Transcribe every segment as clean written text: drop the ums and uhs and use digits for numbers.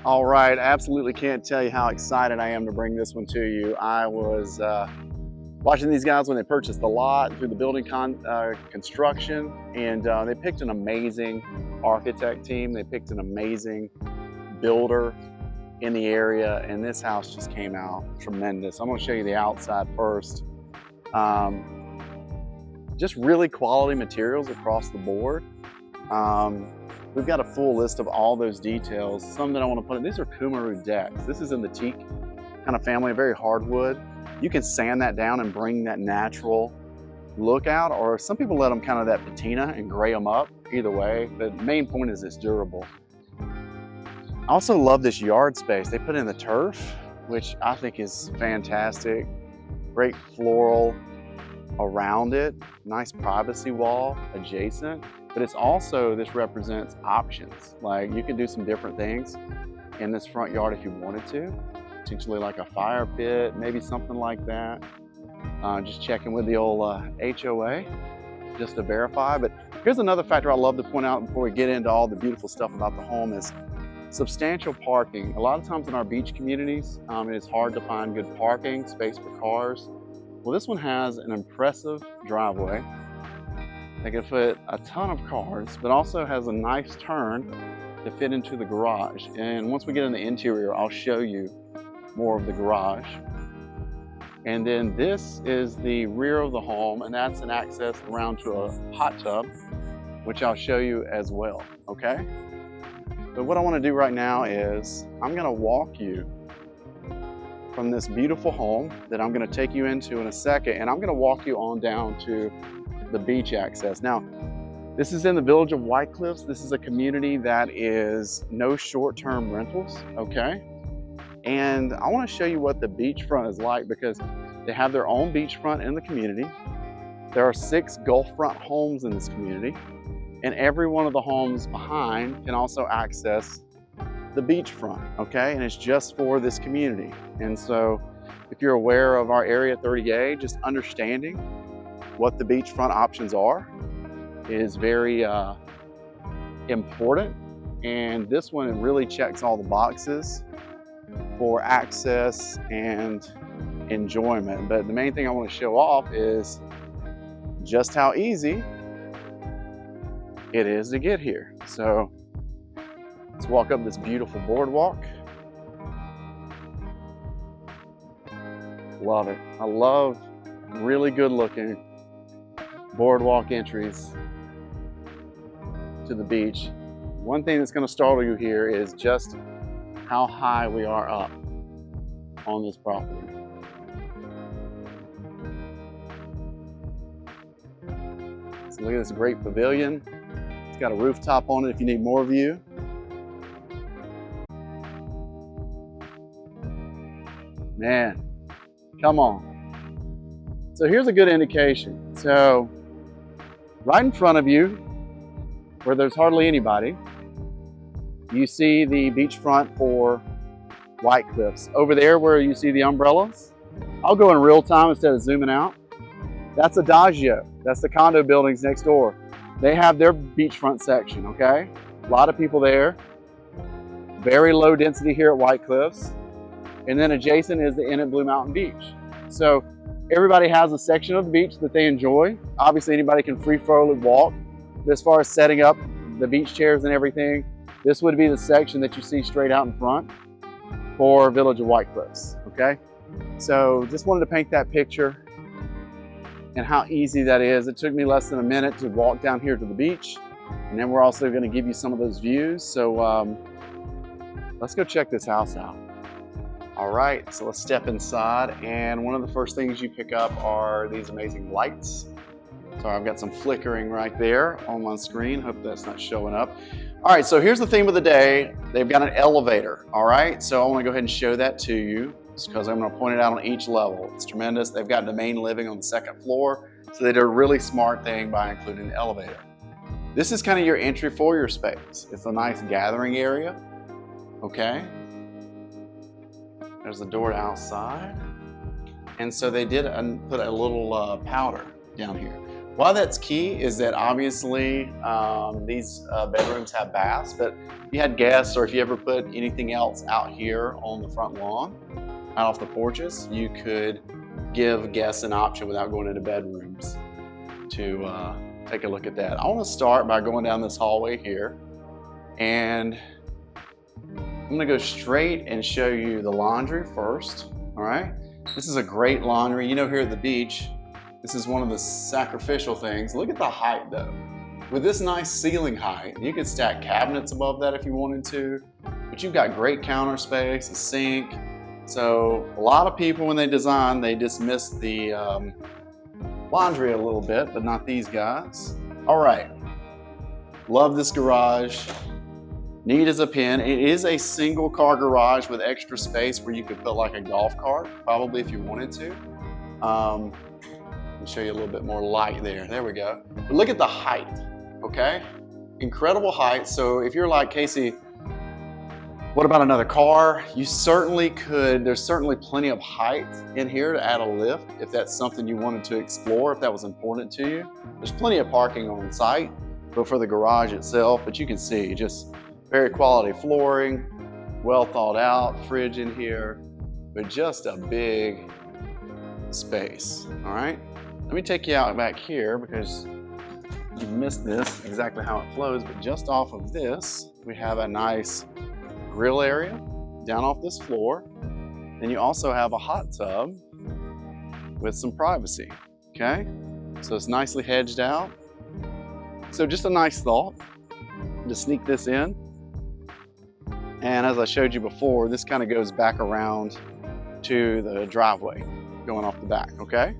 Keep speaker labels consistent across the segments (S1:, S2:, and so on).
S1: All right, absolutely can't tell you how excited I am to bring this one to you. I was watching these guys when they purchased the lot through the building construction, and they picked an amazing architect team. They picked an amazing builder in the area, and this house just came out tremendous. I'm going to show you the outside first. Just really quality materials across the board. We've got a full list of all those details. Some that I want to put in, these are Cumaru decks. This is in the teak kind of family, a very hardwood. You can sand that down and bring that natural look out, or some people let them kind of that patina and gray them up. Either way, the main point is it's durable. I also love this yard space. They put in the turf, which I think is fantastic. Great floral around it, nice privacy wall adjacent. But it's also, this represents options. Like you can do some different things in this front yard if you wanted to. Potentially like a fire pit, maybe something like that. Just checking with the old HOA just to verify. But here's another factor I love to point out before we get into all the beautiful stuff about the home is substantial parking. A lot of times in our beach communities, it is hard to find good parking, space for cars. Well, this one has an impressive driveway. They can fit a ton of cars, but also has a nice turn to fit into the garage. And once we get in the interior, I'll show you more of the garage. And then this is the rear of the home, and that's an access around to a hot tub, which I'll show you as well, okay? But what I want to do right now is I'm going to walk you from this beautiful home that I'm going to take you into in a second, and I'm going to walk you on down to the beach access. Now, this is in the village of White Cliffs. This is a community that is no short-term rentals, okay? And I want to show you what the beachfront is like because they have their own beachfront in the community. There are 6 Gulf front homes in this community, and every one of the homes behind can also access the beachfront, okay? And it's just for this community. And so if you're aware of our Area 30A, just understanding what the beachfront options are is very important. And this one really checks all the boxes for access and enjoyment. But the main thing I want to show off is just how easy it is to get here. So let's walk up this beautiful boardwalk. Love it. I love really good looking boardwalk entries to the beach. One thing that's going to startle you here is just how high we are up on this property. So look at this great pavilion. It's got a rooftop on it if you need more view. Man, come on. So here's a good indication. So right in front of you, where there's hardly anybody, you see the beachfront for White Cliffs. Over there where you see the umbrellas, I'll go in real time instead of zooming out. That's Adagio. That's the condo buildings next door. They have their beachfront section, okay? A lot of people there. Very low density here at White Cliffs. And then adjacent is the Inn at Blue Mountain Beach. So everybody has a section of the beach that they enjoy. Obviously anybody can free-flowing walk. But as far as setting up the beach chairs and everything, this would be the section that you see straight out in front for Village of White Cliffs, okay? So just wanted to paint that picture and how easy that is. It took me less than a minute to walk down here to the beach. And then we're also gonna give you some of those views. So let's go check this house out. All right, so let's step inside. And one of the first things you pick up are these amazing lights. So I've got some flickering right there on my screen. Hope that's not showing up. All right, so here's the theme of the day. They've got an elevator, all right? So I wanna go ahead and show that to you just because I'm gonna point it out on each level. It's tremendous. They've got domain living on the 2nd floor. So they did a really smart thing by including the elevator. This is kind of your entry foyer space. It's a nice gathering area, okay? There's the door to outside. And so they did put a little powder down here. Why that's key is that obviously these bedrooms have baths, but if you had guests or if you ever put anything else out here on the front lawn, out off the porches, you could give guests an option without going into bedrooms to take a look at that. I want to start by going down this hallway here, and I'm going to go straight and show you the laundry first. All right, this is a great laundry. You know, here at the beach, this is one of the sacrificial things. Look at the height though. With this nice ceiling height, you could stack cabinets above that if you wanted to, but you've got great counter space, a sink. So a lot of people, when they design, they dismiss the laundry a little bit, but not these guys. All right, love this garage. Neat as a pin. It is a single car garage with extra space where you could put like a golf cart, probably if you wanted to. Let me show you a little bit more light there. There we go. But look at the height, okay? Incredible height. So if you're like, Casey, what about another car? You certainly could. There's certainly plenty of height in here to add a lift if that's something you wanted to explore, if that was important to you. There's plenty of parking on site, but for the garage itself, but you can see just very quality flooring, well thought out, fridge in here, but just a big space, all right? Let me take you out back here because you missed this, exactly how it flows, but just off of this, we have a nice grill area down off this floor. Then you also have a hot tub with some privacy, okay? So it's nicely hedged out. So just a nice thought to sneak this in. And as I showed you before, this kind of goes back around to the driveway going off the back, okay?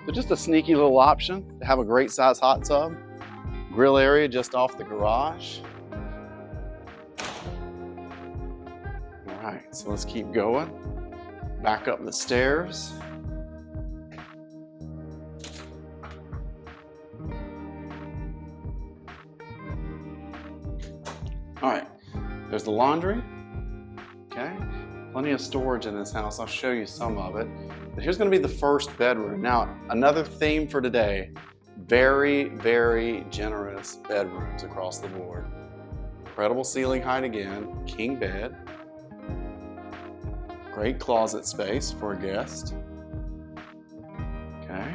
S1: So just a sneaky little option to have a great size hot tub, grill area just off the garage. All right, so let's keep going. Back up the stairs. All right, there's the laundry, okay? Plenty of storage in this house. I'll show you some of it. But here's gonna be the first bedroom. Now, another theme for today, very, very generous bedrooms across the board. Incredible ceiling height again, king bed. Great closet space for a guest. Okay.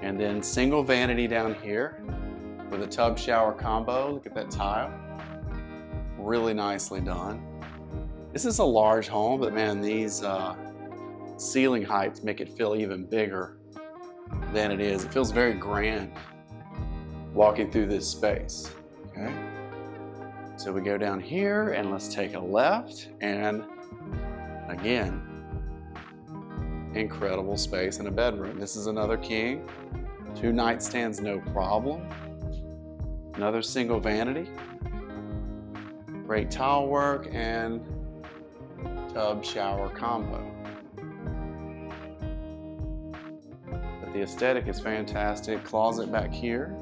S1: And then single vanity down here with a tub shower combo. Look at that tile. Really nicely done. This is a large home, but man, these ceiling heights make it feel even bigger than it is. It feels very grand walking through this space. Okay. So we go down here and let's take a left, and again, incredible space in a bedroom. This is another king, 2 nightstands, no problem. Another single vanity, great tile work, and tub shower combo. But the aesthetic is fantastic. Closet back here.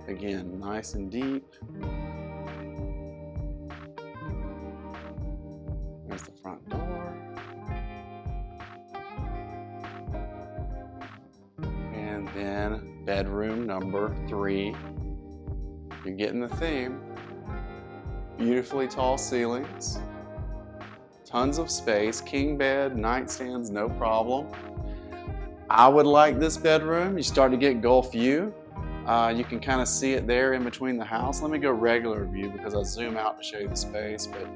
S1: Again, nice and deep. There's the front door. And then bedroom number 3. You're getting the theme. Beautifully tall ceilings. Tons of space. King bed, nightstands, no problem. I would like this bedroom. You start to get Gulf view. You can kind of see it there in between the house. Let me go regular view because I zoom out to show you the space, but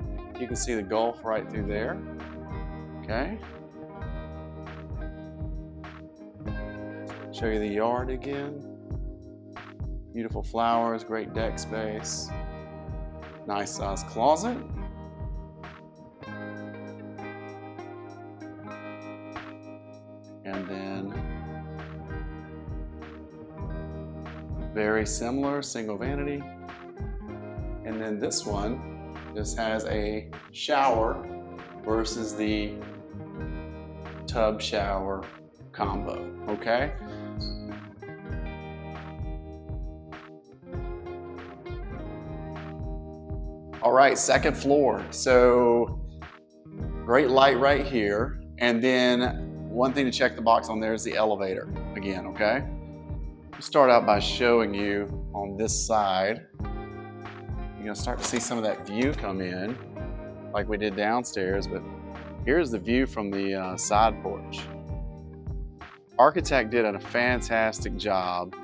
S1: you can see the Gulf right through there. Okay. Show you the yard again. Beautiful flowers, great deck space. Nice size closet. And then very similar, single vanity. And then this one just has a shower versus the tub shower combo, okay? All right, second floor. So great light right here. And then one thing to check the box on there is the elevator again, okay? We'll start out by showing you on this side. You're gonna start to see some of that view come in like we did downstairs, but here's the view from the side porch. Architect did a fantastic job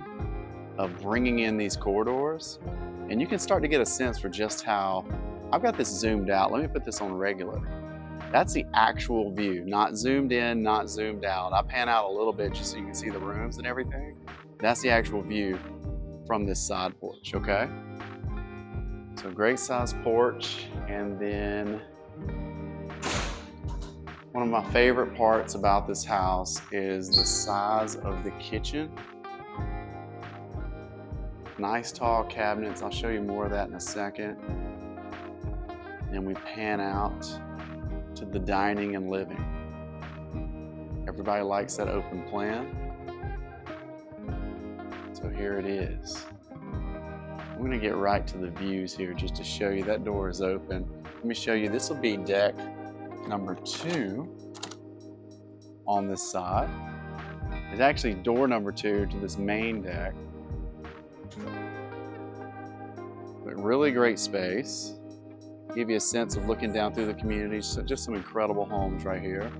S1: of bringing in these corridors, and you can start to get a sense for just how, I've got this zoomed out. Let me put this on regular. That's the actual view, not zoomed in, not zoomed out. I pan out a little bit just so you can see the rooms and everything. That's the actual view from this side porch, okay? So great size porch, and then one of my favorite parts about this house is the size of the kitchen. Nice tall cabinets. I'll show you more of that in a second. And we pan out to the dining and living. Everybody likes that open plan. So here it is. I'm going to get right to the views here just to show you that door is open. Let me show you, this will be deck number 2 on this side. It's actually door number 2 to this main deck. But really great space. Give you a sense of looking down through the community. So just some incredible homes right here.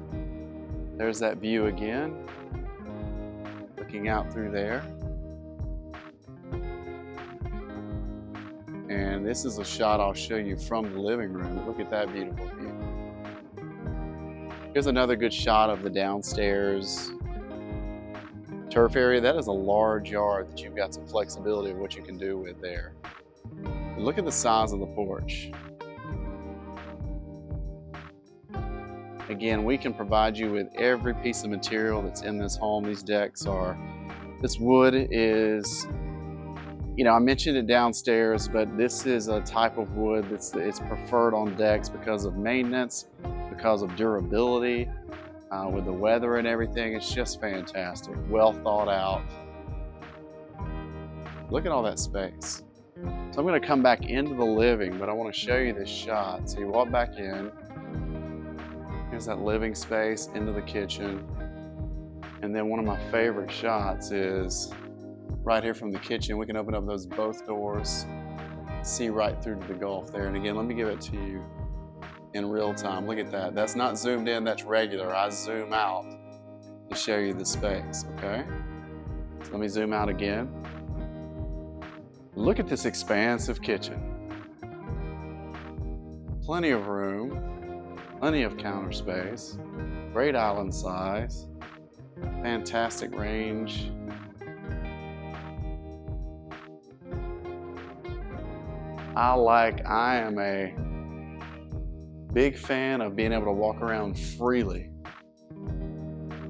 S1: There's that view again. Looking out through there. And this is a shot I'll show you from the living room. Look at that beautiful view. Here's another good shot of the downstairs turf area. That is a large yard that you've got some flexibility of what you can do with there. But look at the size of the porch. Again, we can provide you with every piece of material that's in this home. These decks are, this wood is, you know, I mentioned it downstairs, but this is a type of wood that's it's preferred on decks because of maintenance, because of durability, with the weather and everything. It's just fantastic, well thought out. Look at all that space. So I'm going to come back into the living, but I want to show you this shot. So you walk back in. Here's that living space into the kitchen. And then one of my favorite shots is right here from the kitchen. We can open up those both doors, see right through to the Gulf there. And again, let me give it to you in real time. Look at that. That's not zoomed in, that's regular. I zoom out to show you the space, okay? So let me zoom out again. Look at this expansive kitchen. Plenty of room, plenty of counter space, great island size, fantastic range. I am a big fan of being able to walk around freely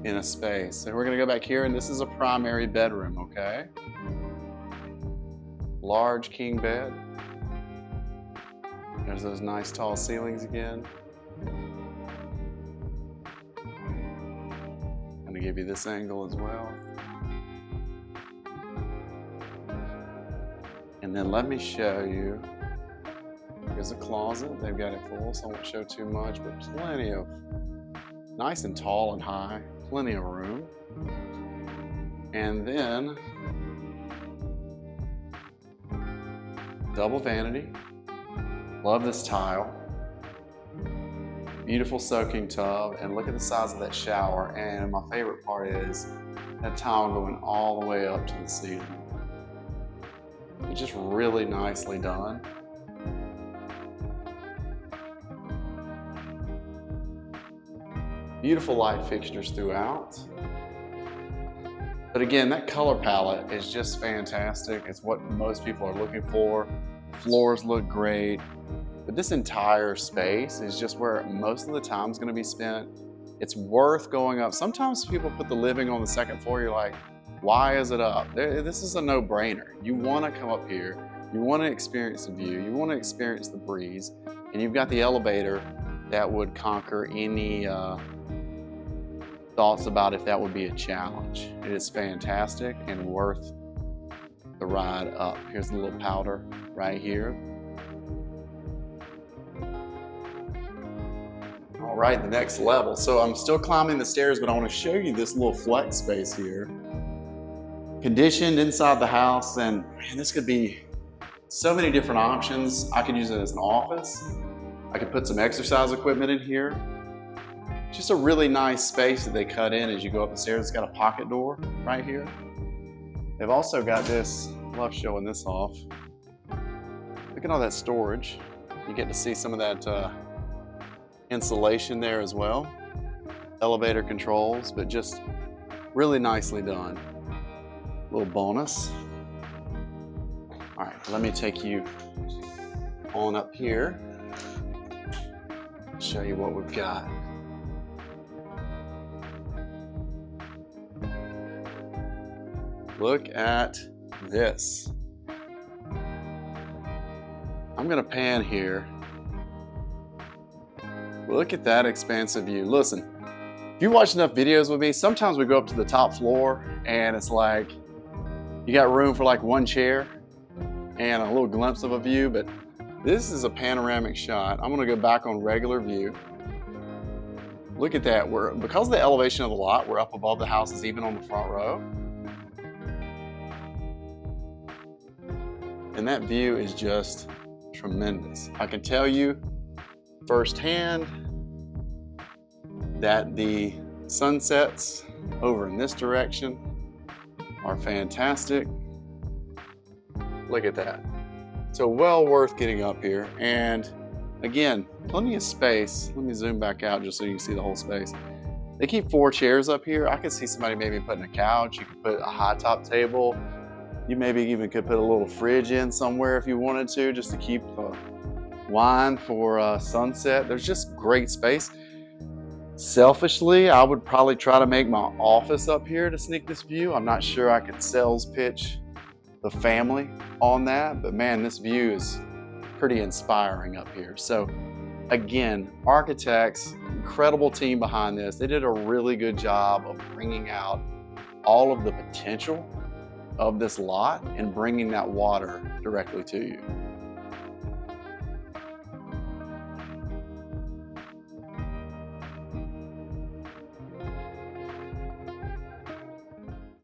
S1: in a space. So we're gonna go back here, and this is a primary bedroom, okay? Large king bed. There's those nice tall ceilings again. I'm gonna give you this angle as well. And then let me show you, here's a closet. They've got it full, so I won't show too much, but plenty of, nice and tall and high, plenty of room. And then, double vanity. Love this tile. Beautiful soaking tub, and look at the size of that shower. And my favorite part is that tile going all the way up to the ceiling. It's just really nicely done. Beautiful light fixtures throughout. But again, that color palette is just fantastic. It's what most people are looking for. Floors look great. But this entire space is just where most of the time is going to be spent. It's worth going up. Sometimes people put the living on the second floor. You're like, why is it up? This is a no-brainer. You want to come up here. You want to experience the view. You want to experience the breeze. And you've got the elevator that would conquer any thoughts about if that would be a challenge. It is fantastic and worth the ride up. Here's a little powder right here. All right, the next level. So I'm still climbing the stairs, but I want to show you this little flex space here. Conditioned inside the house, and man, this could be so many different options. I could use it as an office. I could put some exercise equipment in here. Just a really nice space that they cut in as you go up the stairs. It's got a pocket door right here. They've also got this, I love showing this off. Look at all that storage. You get to see some of that insulation there as well. Elevator controls, but just really nicely done. Little bonus. All right, let me take you on up here. Show you what we've got. Look at this. I'm gonna pan here. Look at that expansive view. Listen, if you watch enough videos with me, sometimes we go up to the top floor and it's like, you got room for like one chair and a little glimpse of a view, but this is a panoramic shot. I'm gonna go back on regular view. Look at that. Because of the elevation of the lot, we're up above the houses, even on the front row. And that view is just tremendous. I can tell you firsthand that the sunsets over in this direction are fantastic. Look at that. So well worth getting up here. And again, plenty of space. Let me zoom back out just so you can see the whole space. They keep 4 chairs up here. I could see somebody maybe putting a couch. You could put a high top table. You maybe even could put a little fridge in somewhere if you wanted to, just to keep the wine for sunset. There's just great space. Selfishly, I would probably try to make my office up here to sneak this view. I'm not sure I could sales pitch the family on that, but man, this view is pretty inspiring up here. So again, architects, incredible team behind this. They did a really good job of bringing out all of the potential of this lot and bringing that water directly to you.